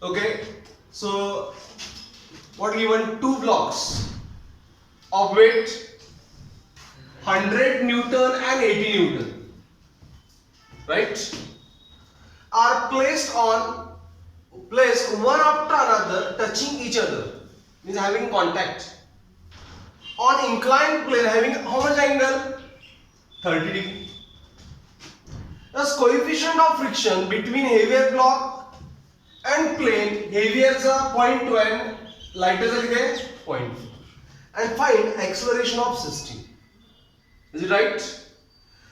Okay, so what given? Two blocks of weight 100 Newton and 80 Newton, right, are placed one after another, touching each other, means having contact on inclined plane, having how much angle? 30 degree. Thus coefficient of friction between heavier block and plane, heavier is 0.2 and lighter is 0.4, and find acceleration of system. Is it right?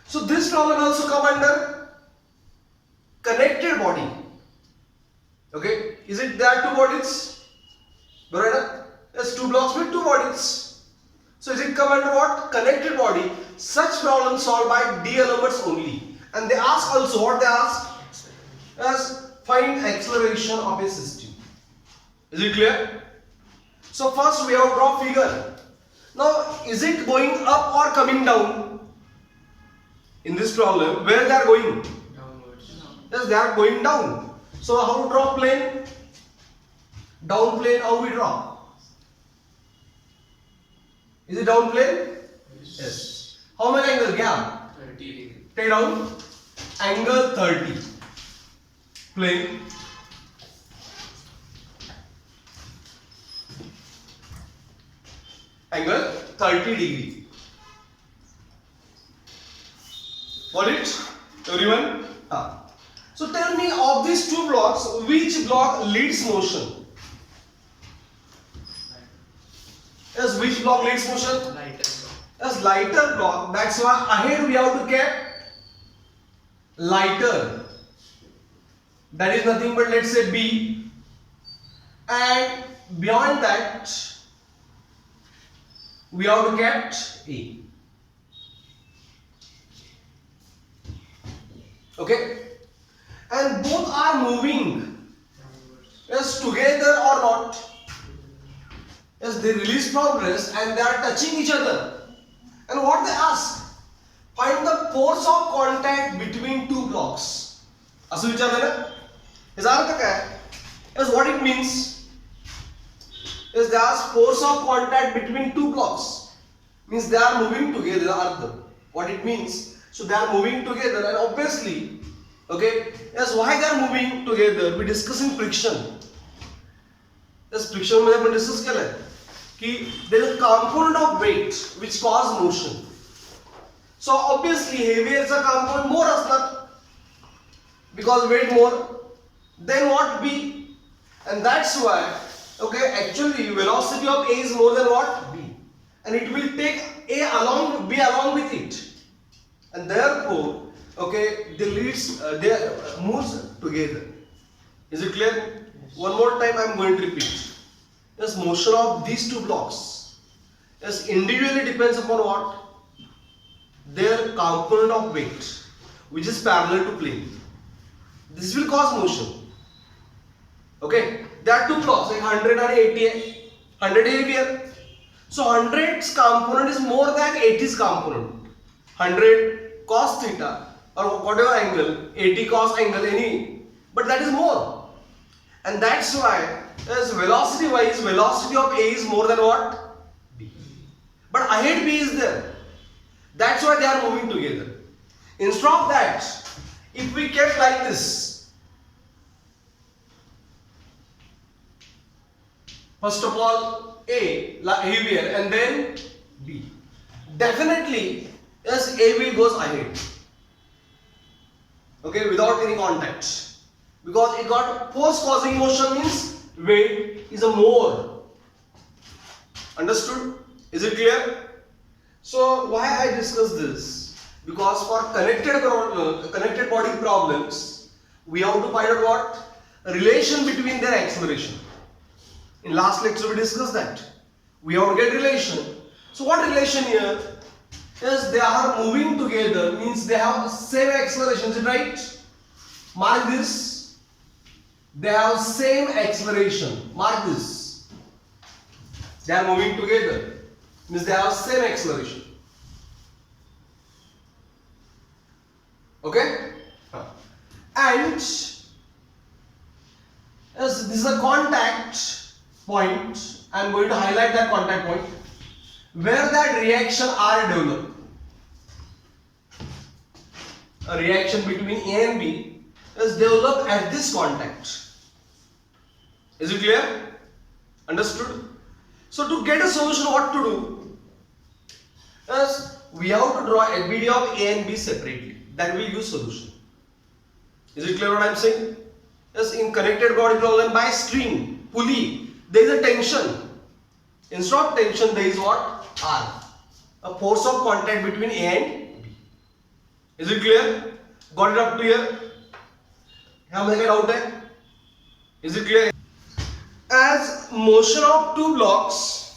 So this problem also come under connected body. Okay, is it there are two bodies? Right? There's two blocks with two bodies. So is it come under what? Connected body. Such problem solved by D-elements only. And they ask also what they ask? As find acceleration of a system. Is it clear? So first we have to draw figure. Now is it going up or coming down? In this problem, where they are going? Downwards. Yes, they are going down. So how to draw plane? Down plane, how we draw? Is it down plane? Yes. How much angle? Gap? 30 degree. Take down. Angle 30. Plane. Angle 30 degree. Got it? Everyone? So tell me, of these two blocks, which block leads motion? Yes, which block leads motion? Lighter. Yes, lighter block. That's why ahead we have to keep lighter. That is nothing but, let's say, B. And beyond that, we have to kept A. Okay? And both are moving. Yes, together or not. Yes, they release progress and they are touching each other. And what they ask? Find the force of contact between two blocks. असं विचारलं ना? याचा अर्थ काय? Yes, what it means? Yes, they ask force of contact between two blocks. Means they are moving together. Arth. What it means? So they are moving together, and obviously, okay, yes, why they are moving together? We discussing friction. Yes, friction मध्ये आपण discuss केलंय की there is a component of weight which cause motion. So obviously heavier चा component more असणार because weight more. Then what B? And that's why, okay, actually velocity of A is more than what? B. And it will take B along with it. And therefore, okay, they moves together. Is it clear? Yes. One more time I am going to repeat. Yes, motion of these two blocks, yes, individually depends upon what? Their component of weight, which is parallel to plane. This will cause motion. Okay, there are two blocks like 100 and 80. 100 heavier. So 100's component is more than 80's component. 100 cos theta or whatever angle, 80 cos angle, any, but that is more. And that's why, as velocity wise, velocity of A is more than what? B. But ahead B is there. That's why they are moving together. Instead of that, if we kept like this, first of all A heavier and then B, definitely yes, A will goes ahead. Okay, without any contact. Because it got force causing motion means weight is a more. Understood? Is it clear? So why I discuss this? Because for connected body problems, we have to find out what? A relation between their acceleration. In last lecture we discussed that. We have to get relation. So what relation here? Yes, they are moving together, means they have same acceleration, is it right? Mark this. They have same acceleration. Mark this. They are moving together, means they have same acceleration. Okay? And as this this is a contact point. I am going to highlight that contact point where that reaction R developed. A reaction between A and B is developed at this contact. Is it clear? Understood? So to get a solution, what to do is we have to draw ABD of A and B separately. That will give solution. Is it clear what I am saying? Yes, in connected body problem by string, pulley, there is a tension. Instead of tension, there is what? R. A force of contact between A and B. Is it clear? Got it up to here? यहाँ मुझे क्या doubt है? Is it clear? As motion of two blocks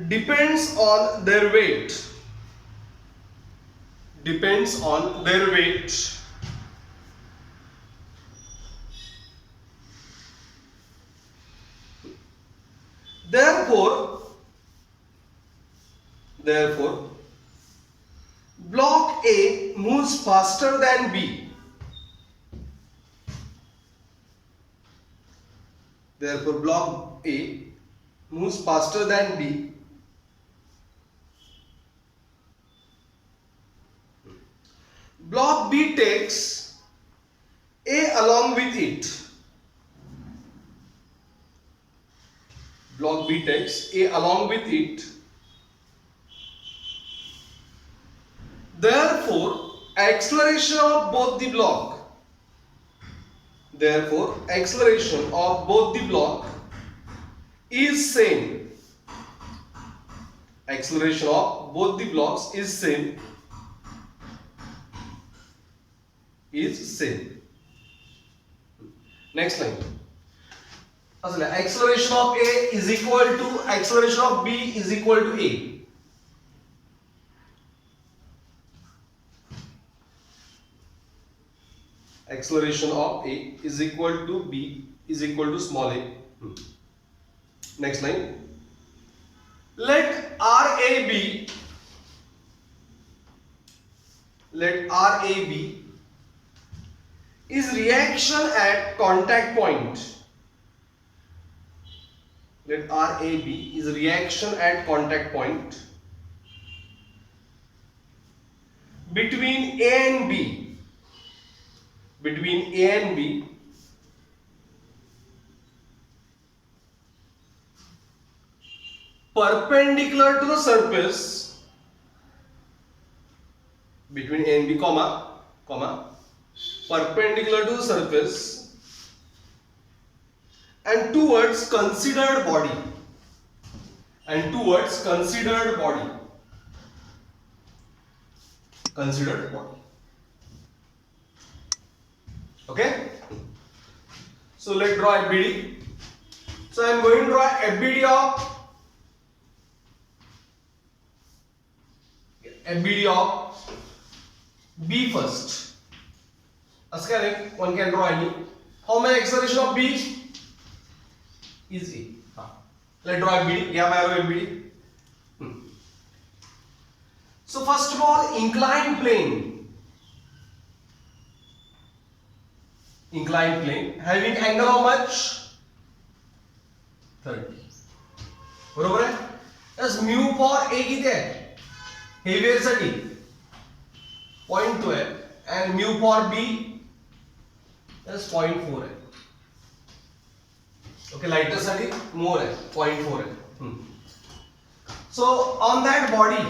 depends on their weight. Therefore, block A moves faster than B. Therefore, block A moves faster than B. Block B takes A along with it. Block B takes A along with it. Therefore, acceleration of both the block is same. Acceleration of both the blocks is same. Next line. Acceleration of A is equal to acceleration of B is equal to A. Acceleration of A is equal to B is equal to small a. Next line. Let RAB is reaction at contact point. Let RAB is reaction at contact point between A and B. Perpendicular to the surface. Between A and B, perpendicular to the surface and towards considered body. Okay? So let's draw FBD. So I am going to draw FBD of B first. That's correct. One can draw any. How much acceleration of B? Is A. Let's draw FBD. Yeah, I have FBD. So first of all, inclined plane having angle how much? 30. बरोबर है? As mu for A किती आहे? Heavier साठी 0.2 है and mu for B is 0.4 है. Okay, lighter साठी more है 0.4 है. So on that body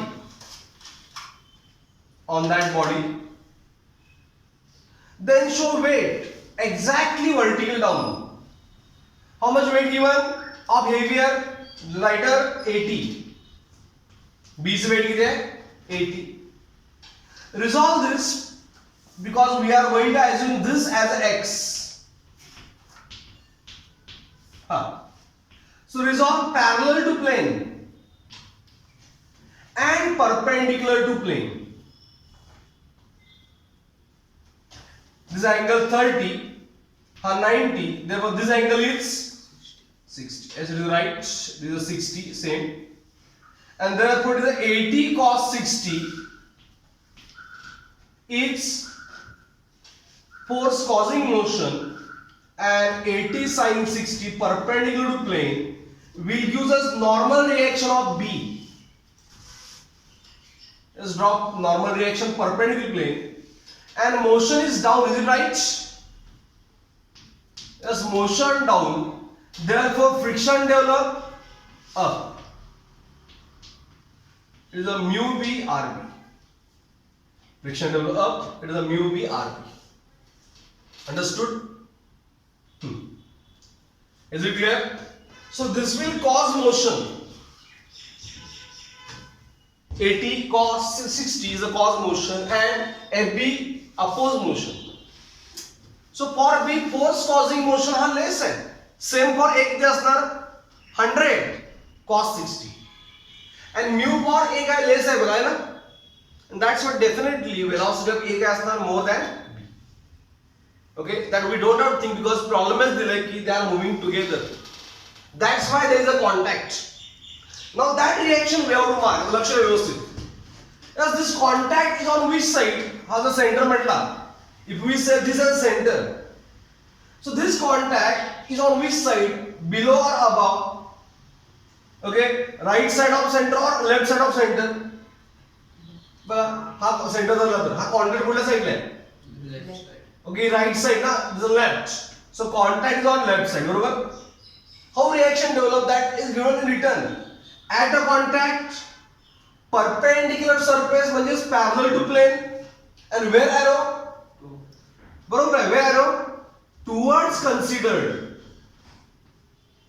then show weight exactly vertical down. How much weight given? Of heavier, lighter 80. B's weight कितने है? 80. Resolve this because we are going to assume this as x. So resolve parallel to plane and perpendicular to plane. This angle 30, 90, therefore this angle is 60. As it is right, this is 60, same. And therefore it is 80 cos 60 is force causing motion and 80 sin 60 perpendicular to plane will give us normal reaction of B. Let's drop normal reaction perpendicular plane and motion is down, is it right? Yes, motion down, therefore friction develop up. It is a mu B RB. Friction develop up, it is a mu B RB. Understood? Is it clear? So this will cause motion. 80 cos 60 is a cause motion and FB oppose motion. So for B force causing motion हा less है. Same for A किती असणार 100 cos 60 and mu for A काय less आहे बघा ना. And that's what definitely velocity of A काय असणार more than B. Okay, that we don't have to think because problem is दिले की they are moving together. That's why there is a contact. Now that reaction we have to mark. लक्ष व्यवस्थित. Yes, this contact is on which side? हा जो center म्हटला. If we say this is a center, so this contact is on which side? Below or above? Okay, right side of center or left side of center? हा center झाला तर हा contact कुठल्या side ला आहे? Left side. Okay, right side ना, this is left. So contact is on left side, बरोबर? How reaction develop that is given in return. At a contact, perpendicular surface म्हणजे parallel to plane and where arrow? बरोबर आहे, where arrow? Towards considered.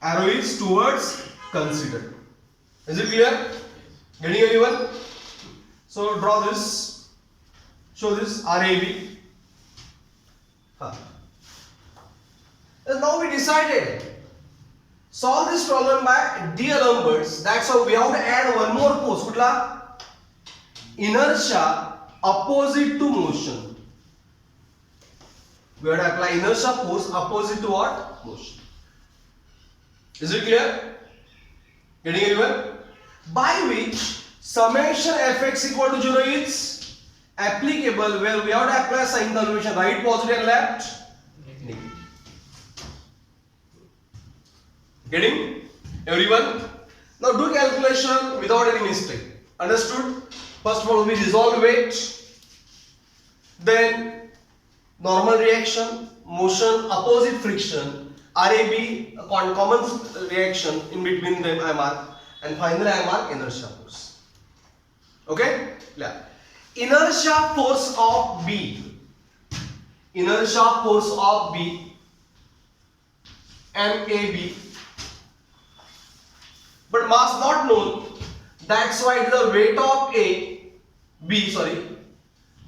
Arrow is towards considered. Is it clear? Getting anyone? So draw this. Show this RAB. And now we decided. Solve this problem by D'Alembert. That's how we have to add one more force. Kutla? Inertia opposite to motion. We have to apply inertia force opposite to what? Motion. Is it clear? Getting anyone? By which summation fx equal to 0 is applicable where we have to apply sign convention, right positive and left negative. Getting? Everyone? Now do calculation without any mistake. Understood? First of all we resolve weight, then normal reaction, motion, opposite friction, RAB, common reaction in between them I mark, and finally I mark inertia force. Okay? Yeah. Inertia force of B. Inertia force of B, MAB. But mass not known, that's why it is the weight of B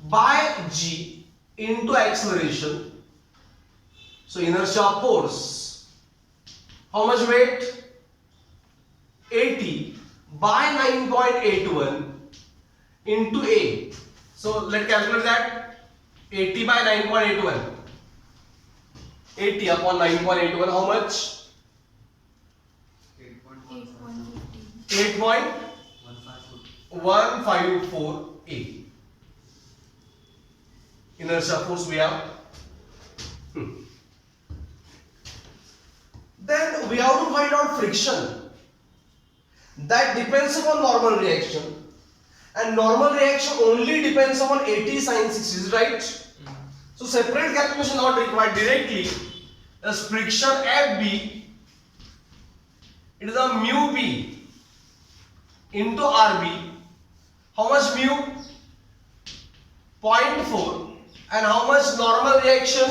by G into acceleration. So inertia force, how much weight? 80 by 9.81 into A. So let's calculate that. 80 by 9.81. 80 upon 9.81, how much? 8.154 A. Inertia force we have. Then we have to find out friction. That depends upon normal reaction. And normal reaction only depends upon 80 sin 60, right? So separate calculation not required directly. As friction FB, it is a mu B into RB. How much mu? 0.4. And how much normal reaction?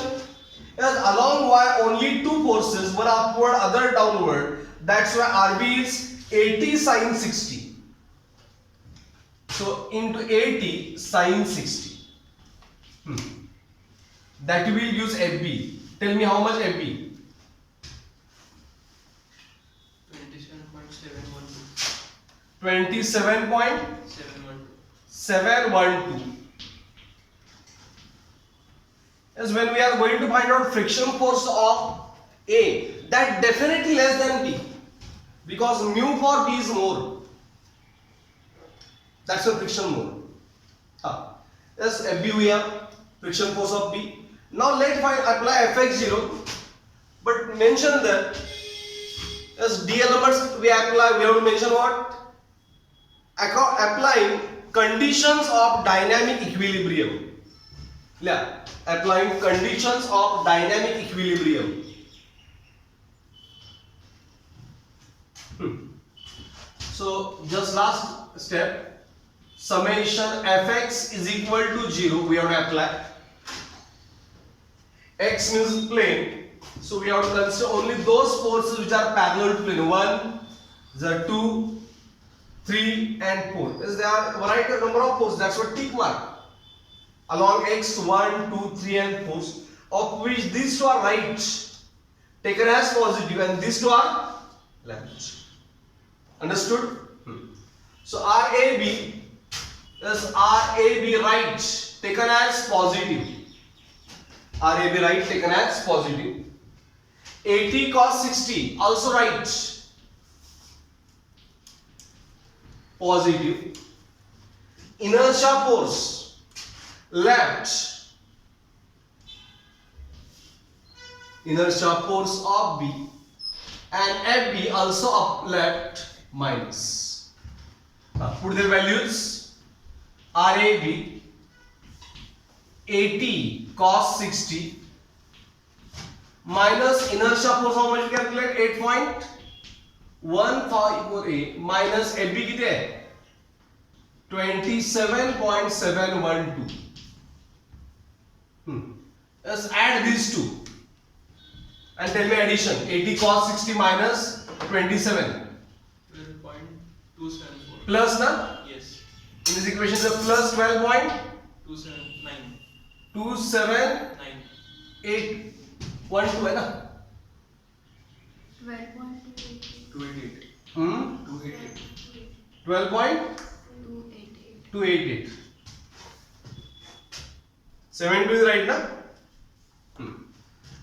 Yes, along Y only two forces, one upward, other downward. That's why RB is 80 sin 60. So into 80 sin 60. That will use FB. Tell me how much FB? 27.712. Is when we are going to find out friction force of A, that definitely less than B, because mu for B is more. That's a friction more. Yes, FB we have friction force of B. Now let apply fx0, but mention that as d elements we apply, we have to mention what? Applying conditions of dynamic equilibrium. Yeah, applying conditions of dynamic equilibrium. So just last step, summation fx is equal to 0, we have to apply. X means plane, so we have to consider only those forces which are parallel to plane. 1, the 2, 3 and 4. Is there a variety of number of forces, that's what tick mark. Along x, 1, 2, 3 and 4, of which these two are right, taken as positive, and these two are left. Understood? So RAB is RAB right, taken as positive. RAB right, taken as positive. AT cos 60 also right, positive. Inertia force left, inertia force of B, and FB also up left, minus. Put their values. RAB AT cos 60 minus inertia force, how much you calculate? 8.154A minus FB कितने है? 27.712. Let's add these two and tell me addition. 80 cos 60 minus 27. 12.274. Plus na? Yes. In this equation the plus 12.279. 279. 812 है ना? 288. 12.288. 72 is right na?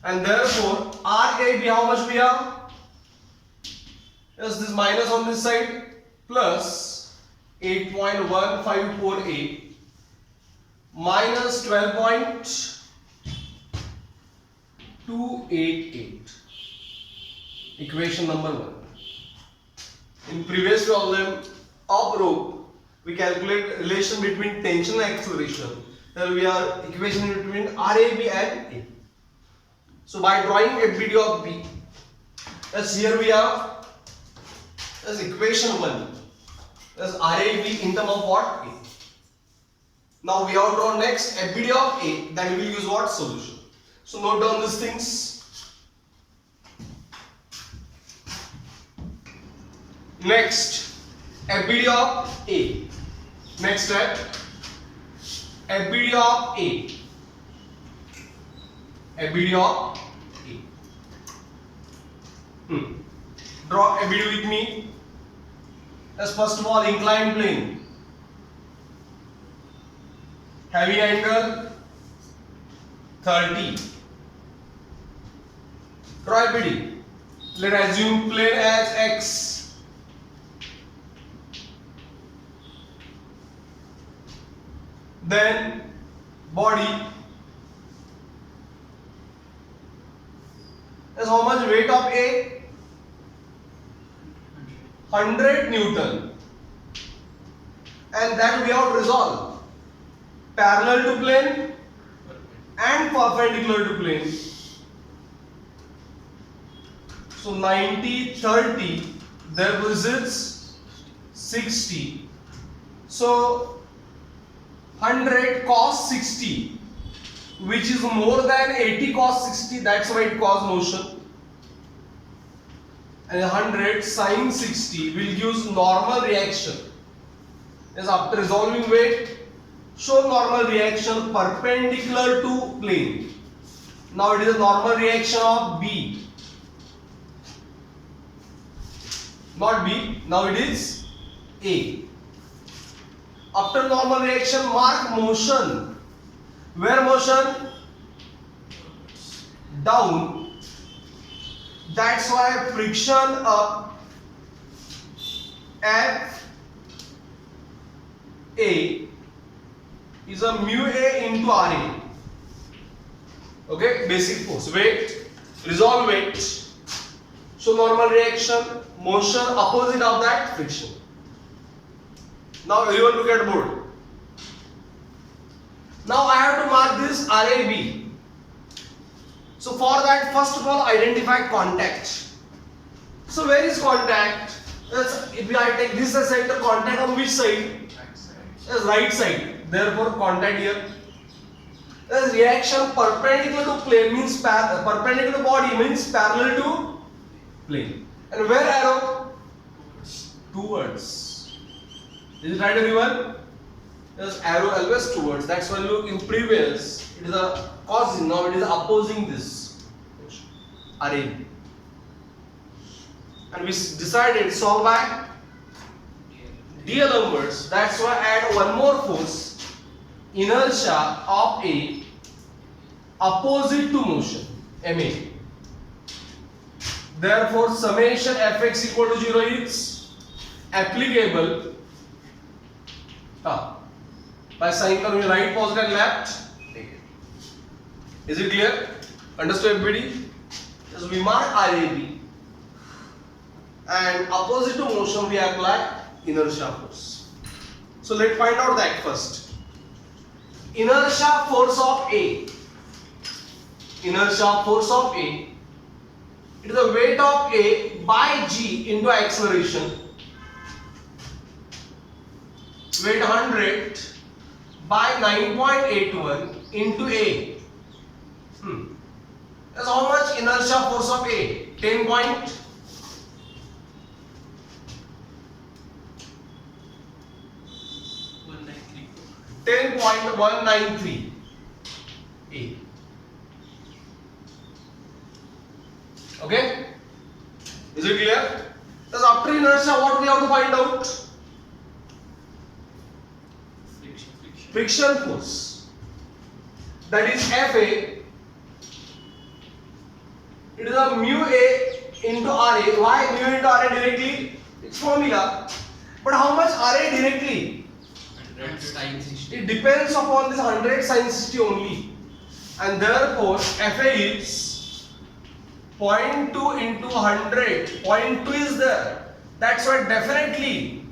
And therefore RAB how much we have? Yes, this minus on this side plus 8.154A minus 12.288. Equation number 1. In previous problem of rope, we calculate relation between tension and acceleration. Here we are equation between RAB and A. So by drawing FBD of B, as here we have as equation 1 as RAB in terms of what? A. Now we have to draw next FBD of A, then we will use what? Solution. So note down these things. Next, FBD of A. Next step, FBD of A. FBD of A. Draw FBD with me. As first of all, inclined plane. Heavy angle 30. Draw FBD. Let's assume plane as X. Then body is how much weight of A? 100 Newton, and that we have to resolve parallel to plane and perpendicular to plane. So 90, 30, there visits 60. So 100 cos 60, which is more than 80 cos 60, that's why it cause motion. And 100 sin 60 will use normal reaction. Yes, after resolving weight, show normal reaction perpendicular to plane. Now it is a normal reaction of B. Not B, now it is A. After normal reaction, mark motion. Where motion? Down. That's why friction up F A is a mu A into RA. Okay, basic force. Weight, resolve weight. So normal reaction, motion, opposite of that, friction. Now everyone look at board. Now I have to mark this RAB. So for that, first of all, identify contact. So where is contact? If I take this as center, contact on which side? Yes, right side. Therefore, contact here. As reaction perpendicular to plane means perpendicular to body means parallel to plane. And where arrow? Towards. Is it right, everyone? Yes, arrow always towards. That's why look in previous it is a causing. Now it is opposing this array. And we decided solve by D'Alembert. That's why add one more force. Inertia of A opposite to motion MA. Therefore, summation Fx equal to 0 is applicable by sign curve right, positive and left. Is it clear? Understood, everybody? So we mark RAB and opposite to motion we apply inertia force. So let's find out that first. Inertia force of A. Inertia force of A. It is the weight of A by G into acceleration. Weight 100 by 9.81 into A. That's how much inertia force of A? 10.193 A. Okay? Is it clear? Thus after inertia, what we have to find out? Friction force. That is Fa. It is a mu A into Ra. Why mu into Ra directly? It's formula. But how much Ra directly? 100 sin 60. It depends upon this 100 sin 60 only. And therefore, Fa is 0.2 into 100. 0.2 is there. That's why definitely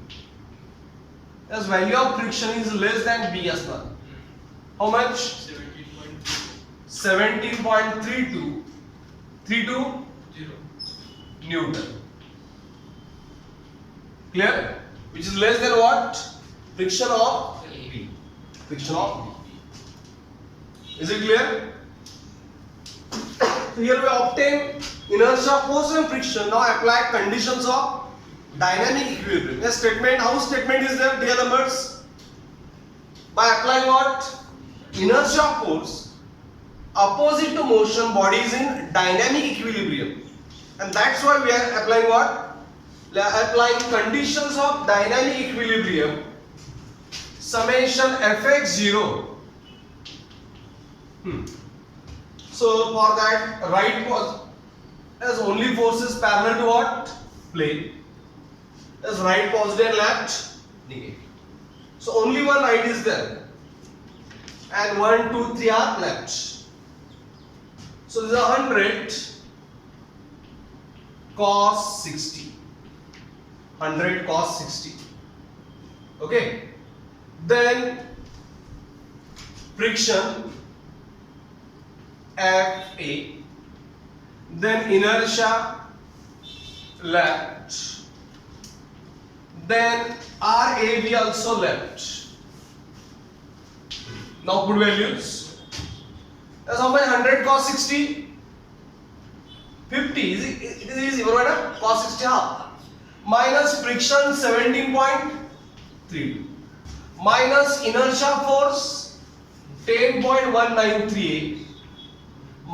this value of friction is less than B as well. How much? 17.32 Newton. Clear? Which is less than what? Friction of B. Friction of B. Is it clear? So here we obtain inertia force and friction. Now apply conditions of dynamic equilibrium. A statement, how statement is there, D'Alembert? By applying what? Inertia force opposite to motion, body is in dynamic equilibrium. And that's why we are applying what? We are applying conditions of dynamic equilibrium. Summation Fx0. So for that, right was as only forces parallel to what? Plane. As right positive and left negative. So only one right is there. And 1, 2, 3 are left. So this is 100 cos 60. 100 cos 60. Okay. Then friction Fa, then inertia left, then RAB also left. Now put values. That's how much 100 cos 60? 50. It is easy. Cos 60 half. Minus friction 17.32. Minus inertia force 10.193.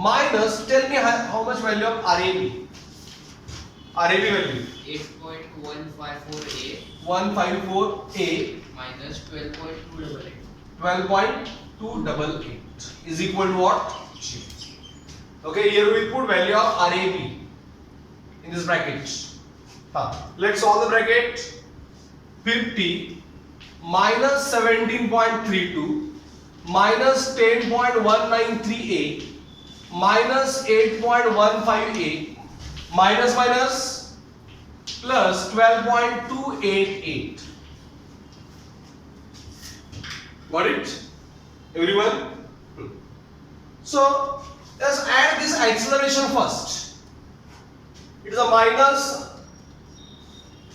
Minus, tell me how much value of RAB? RAB value 8.154 A 154A minus 12.288. 12.288 is equal to what? G. Okay, here we put value of RAB in this bracket. Let's solve the bracket. 50 minus 17.32 minus 10.193A minus 8.15a minus minus plus 12.288. Got it? Everyone? So let's add this acceleration first. It is a minus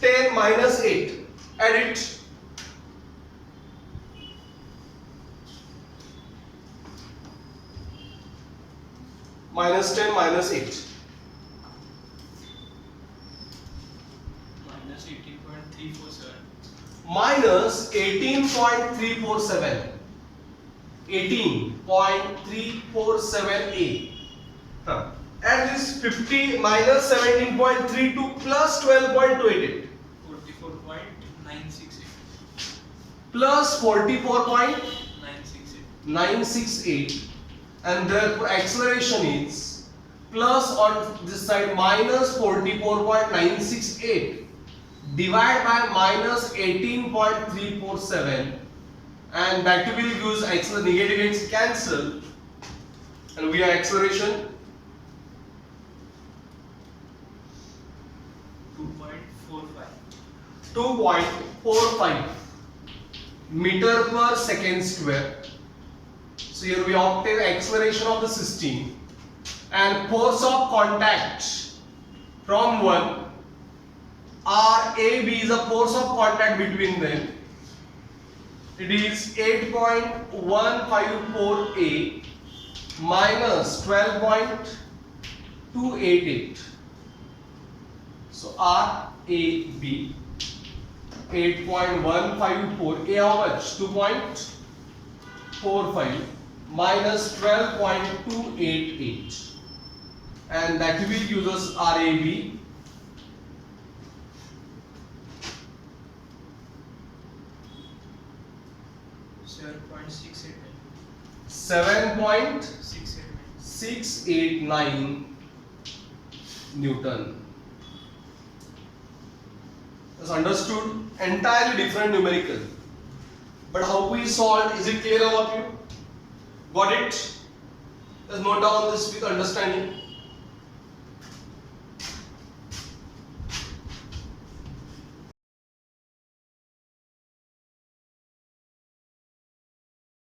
10 minus 8. Add it. Minus 10 minus 8. Minus 18.347. Minus 18.347. 18.347a. And this 50 minus 17.32 plus 12.28 44.968. plus 44.968, and therefore acceleration is plus on this side minus 44.968 divided by minus 18.347, and that will use acceleration, negatives cancel, and we have acceleration 2.45 meter per second square. So here we obtain acceleration of the system, and force of contact from one RAB is a force of contact between them. It is 8.154a minus 12.288. So RAB 8.154, A how much? 2.45 minus 12.288, and that will give us RAB 7.689 Newton. That's understood. Entirely different numerical. But how we solved, is it clear about you? Got it? Let's note down this with understanding.